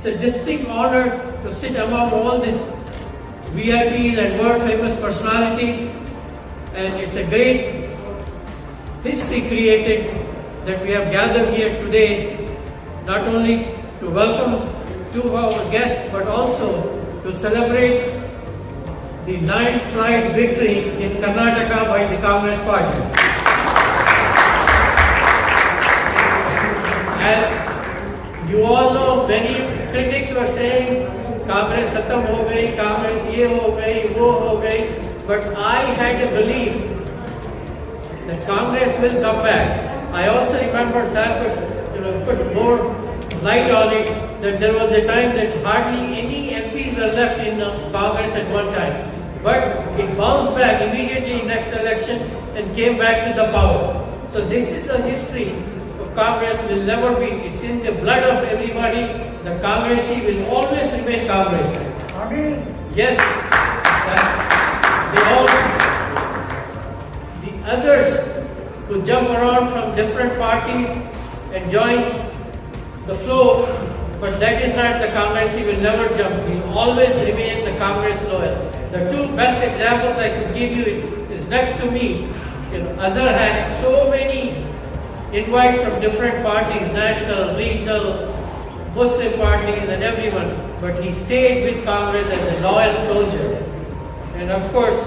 It's a distinct honor to sit among all these VIPs and world famous personalities, and it's a great history created that we have gathered here today, not only to welcome two of our guests, but also to celebrate the landslide victory in Karnataka by the Congress Party. As you all know, many critics were saying, Congress khatam ho gayi, Congress ye ho gayi, wo ho gayi, but I had a belief that Congress will come back. I also remember Sir put more light on it, that there was a time that hardly any MPs were left in Congress at one time. But it bounced back immediately in next election and came back to the power. So this is the history of Congress, will never be, it's in the blood of everybody. The Congressee will always remain Congress. Yes, the others who jump around from different parties and join the flow, but that is not the Congressee will never jump. He will always remain the Congress loyal. The two best examples I could give you is next to me. Azhar had so many invites from different parties, national, regional, Muslim parties and everyone, but he stayed with Congress as a loyal soldier. And of course,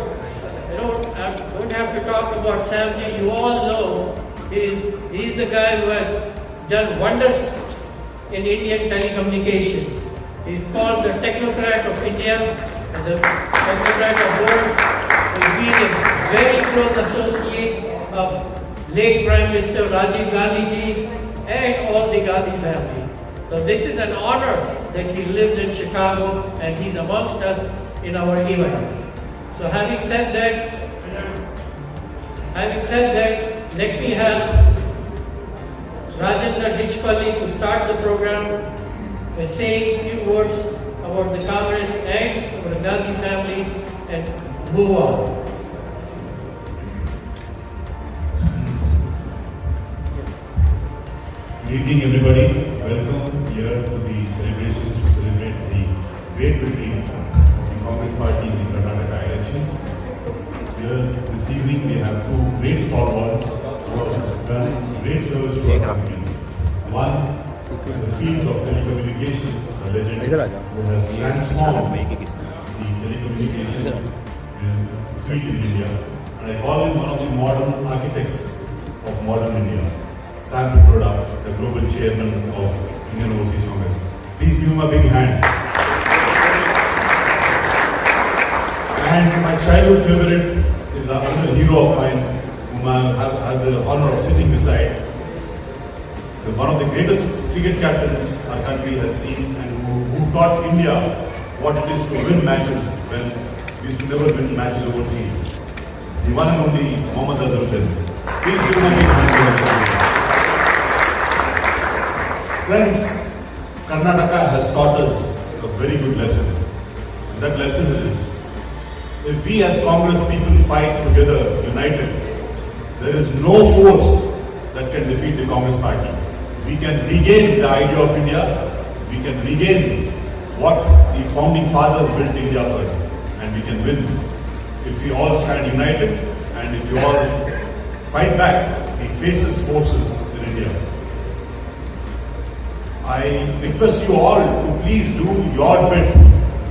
I don't have to talk about Samji. You all know he's the guy who has done wonders in Indian telecommunication. He's called the technocrat of India, as a technocrat of world. He's been a very close associate of late Prime Minister Rajiv Gandhi ji and all the Gandhi family. So this is an honor that he lives in Chicago and he's amongst us in our events. So having said that, let me have Rajendra Dijpalli to start the program by saying a few words about the Congress and about the Gandhi family and move on. Good evening, everybody. Welcome here to the celebrations to celebrate the great victory of the Congress Party in the Karnataka elections. Here this evening we have two great stalwarts who have done great service to our country. One in the field of telecommunications, a legend who has transformed the telecommunication field in India. And I call him one of the modern architects of modern India. Sam Pitroda, the global chairman of Indian Overseas Congress. Please give him a big hand. And my childhood favorite is another hero of mine, whom I have had the honor of sitting beside. One of the greatest cricket captains our country has seen, and who taught India what it is to win matches when we used to never win matches overseas. The one and only Mohammad Azharuddin. Please give him a big hand for him. Friends, Karnataka has taught us a very good lesson. And that lesson is, if we as Congress people fight together, united, there is no force that can defeat the Congress Party. We can regain the idea of India, we can regain what the founding fathers built India for, and we can win. If we all stand united, and if we all fight back the faceless forces in India. I request you all to please do your bit,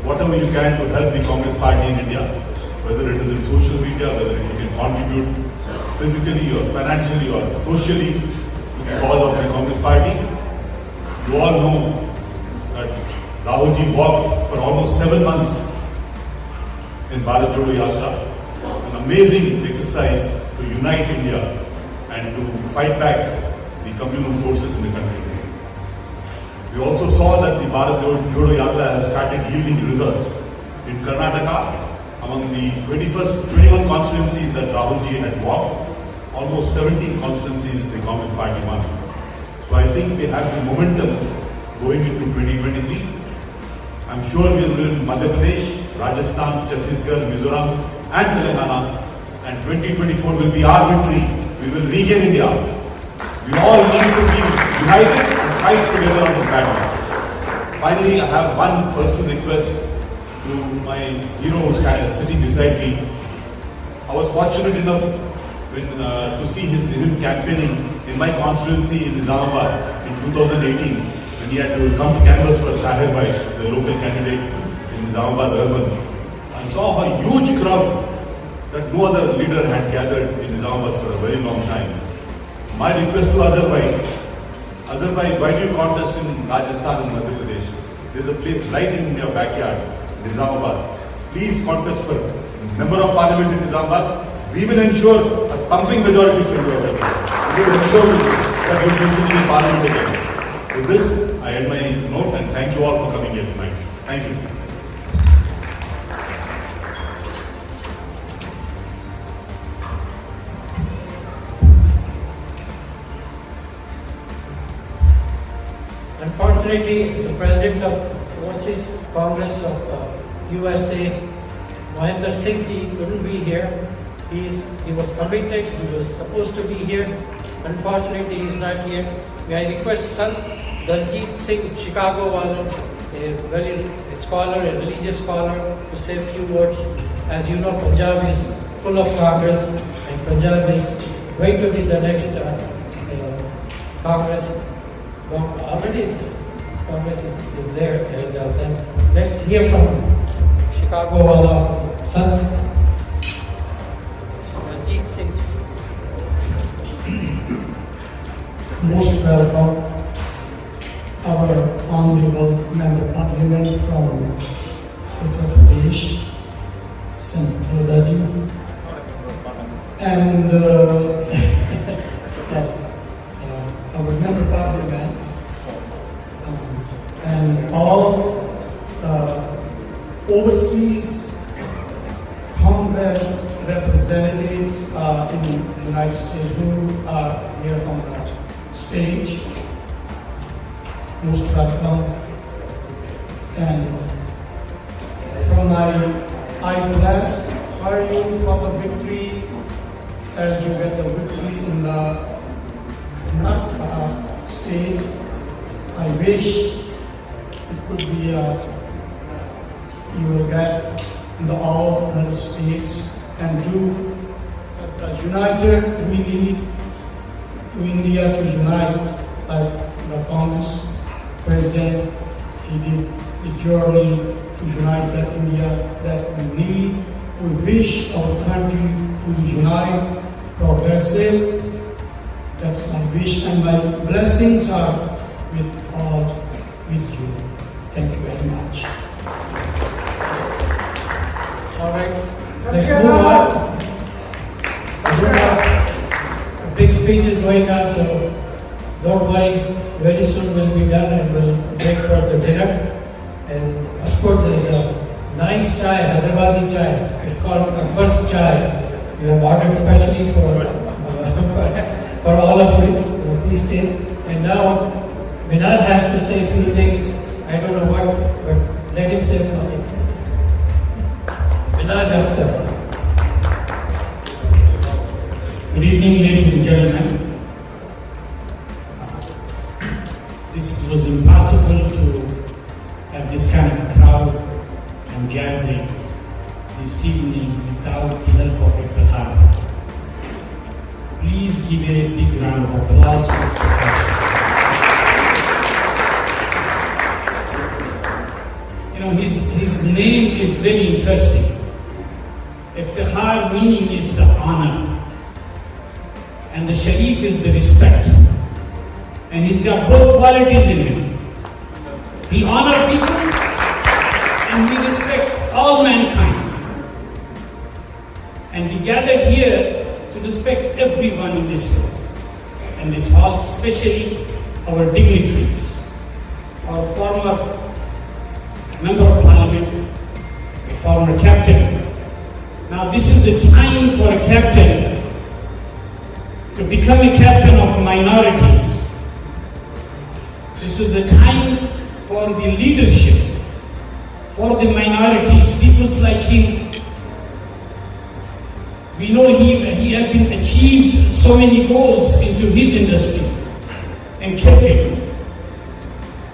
whatever you can, to help the Congress Party in India, whether it is in social media, whether you can contribute physically or financially or socially to the cause of the Congress Party. You all know that Rahul ji walked for almost 7 months in Bharat Jodo Yatra, an amazing exercise to unite India and to fight back the communal forces in the country. We also saw that the Bharat Jodo Yatra has started yielding results. In Karnataka, among the 21 constituencies that Rahul ji had walked, almost 17 constituencies the Congress Party won. So I think we have the momentum going into 2023. I'm sure we will win Madhya Pradesh, Rajasthan, Chhattisgarh, Mizoram and Telangana, and 2024 will be our victory. We will regain India. We all need to be united and fight together on this battle. Finally, I have one personal request to my hero who's kind of sitting beside me. I was fortunate enough to see him campaigning in my constituency in Nizamabad in 2018 when he had to come to canvass for Tahir Bhai, the local candidate in Nizamabad urban. I saw a huge crowd that no other leader had gathered in Nizamabad for a very long time. My request to Azhar Bhai, why do you contest in Rajasthan and Madhya Pradesh? There's a place right in your backyard, Nizamabad. Please contest for Member of Parliament in Nizamabad. We will ensure a pumping majority for you. We will ensure that you will be sitting in Parliament again. With this, I end my note and thank you all for coming here tonight. Thank you. Unfortunately, the President of Overseas Congress of USA, Mahendra Singh Ji, couldn't be here. He was committed, he was supposed to be here. Unfortunately, he is not here. May I request San Daljit Singh, Chicago wala, a scholar, a religious scholar, to say a few words. As you know, Punjab is full of Congress, and Punjab is going to be the next Congress. Already Congress is there, and then let's hear from Chicago wala, San Daljit Singh. Most welcome, our honorable member of parliament from Uttar Pradesh, Senator Ji, and our member of parliament, and all overseas Congress representatives in the United States who are here on the stage. Most welcome. And from I bless you for the victory as you get the victory in the Karnataka state. I wish it could be you will get in the all other states and do united. We need to India to unite like the Congress President. He did his journey to unite the India that we need. We wish our country to unite, progressive. That's my wish, and my blessings are with all with you. Thank you very much. All right, let's move on. A big speech is going on, so don't worry. Very soon we'll be done and we'll break for the dinner. And of course, there's a nice chai, Hyderabadi chai. It's called Akbar's chai. We have ordered specially for all of you. Please taste. And now, Vinod has to say a few things. I don't know what, but let him say something. Vinod Daftar. Good evening, ladies and gentlemen. This was impossible to have this kind of crowd and gathering this evening without the help of Iftikhar. Please give a big round of applause for Iftikhar. You know, his name is very interesting. Iftikhar meaning is the honor, and the Sharif is the respect. And he's got both qualities in him. He honors people and he respects all mankind. And we gathered here to respect everyone in this room and this hall, especially our dignitaries, our former member of parliament, the former captain. Now this is a time for a captain to become a captain of minorities. This is a time for the leadership, for the minorities, peoples like him. We know he had been achieved so many goals into his industry and kept it.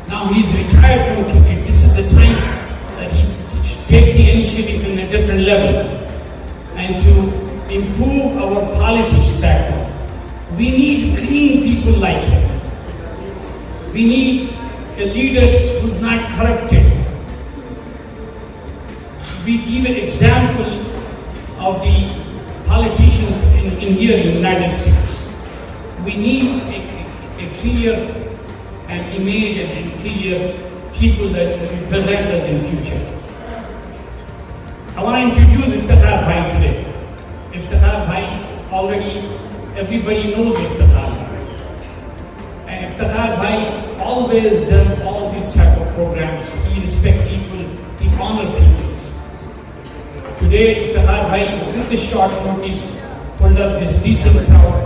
Now he's retired from take the initiative in a different level and to improve our politics background. We need clean people like him. We need a leader who's not corrupted. We give an example of the politicians in here in the United States. We need a clear image and clear people that represent us in future. I want to introduce Iftikhar Bhai today. Iftikhar Bhai, already everybody knows Iftikhar Bhai. And Iftikhar Bhai always done all these type of programs. He respect people, he honor people. Today, Iftikhar Bhai, with the short notice, pulled up this decent crowd,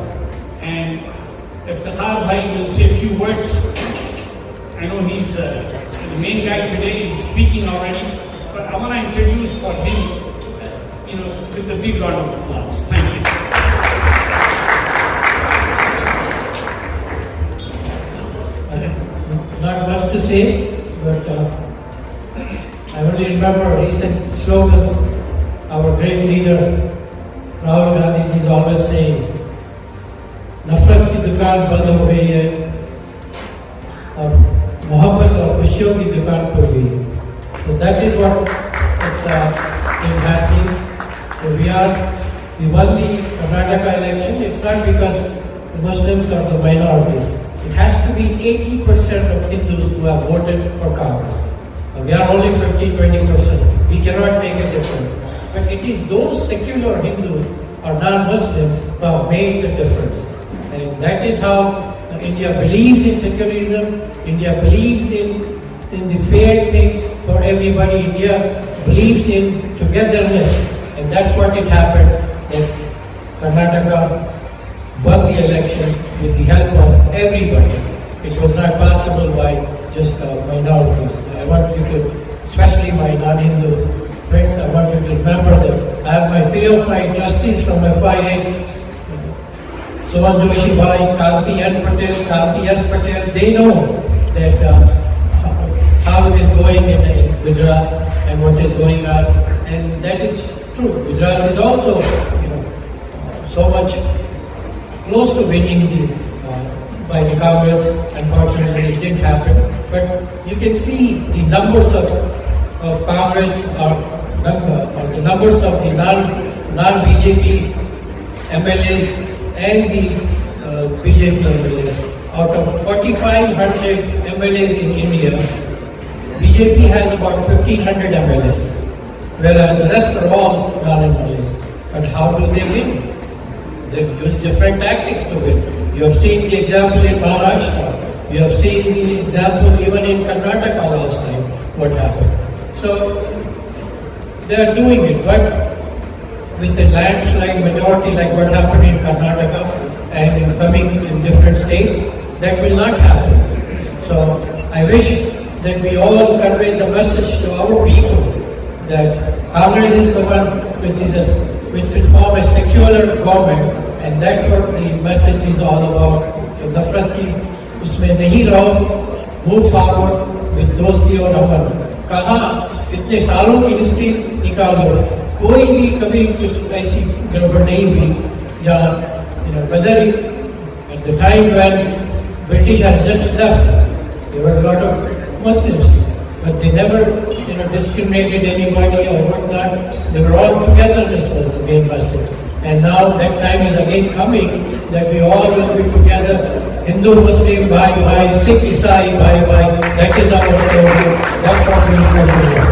and Iftikhar Bhai will say a few words. I know he's the main guy today, is speaking already, but I want to introduce for him, with a big round of applause. Thank you. Not much to say, but I only remember recent slogans. Our great leader, Rahul Gandhi ji, is always saying, नफरत की दुकान बंद हो गई है और मोहब्बत और खुशियों की दुकान खुल गई है. So that is what it's been happening. So we won the Karnataka election. It's not because the Muslims are the minorities. It has to be 80% of Hindus who have voted for Congress. We are only 15-20%. We cannot make a difference. But it is those secular Hindus or non-Muslims who have made the difference. And that is how India believes in secularism. India believes in the fair things for everybody. India believes in togetherness. And that's what it happened. That Karnataka won the election with the help of everybody. It was not possible by just minorities. I want you to, especially my non-Hindu friends, I want you to remember that I have three of my trustees from FIA, Sohan Joshi Bhai, Kanti N. Patel, Kanti S. Patel. They know that how it is going in Gujarat and what is going on, and that is true. Gujarat is also, so much close to winning by the Congress. Unfortunately, it didn't happen. But you can see the numbers of Congress or the numbers of the non-BJP MLAs and the BJP MLAs. Out of 4,500 MLAs in India, BJP has about 1,500 MLAs, whereas the rest are all non-MLAs. But how do they win? They use different tactics to win. You have seen the example in Maharashtra. You have seen the example even in Karnataka last time, what happened. So, they are doing it, but with the landslide majority like what happened in Karnataka and in coming in different states, that will not happen. So, I wish that we all convey the message to our people that Congress is the one which could form a secular government, and that's what the message is all about. नफरत की उसमें नहीं रहो, move forward with दोस्ती और अमन. कहाँ इतने सालों की हिस्ट्री निकालो, कोई भी कभी कुछ ऐसी गड़बड़ नहीं हुई जहाँ whether at the time when British has just left, there were a lot of Muslims, but they never discriminated anybody or whatnot. They were all together. This was the main message. And now that time is again coming that we all will be together. Hindu, Muslim, bhai, bhai, Sikh, Isai, bhai, bhai. That is our story. That's what we will do.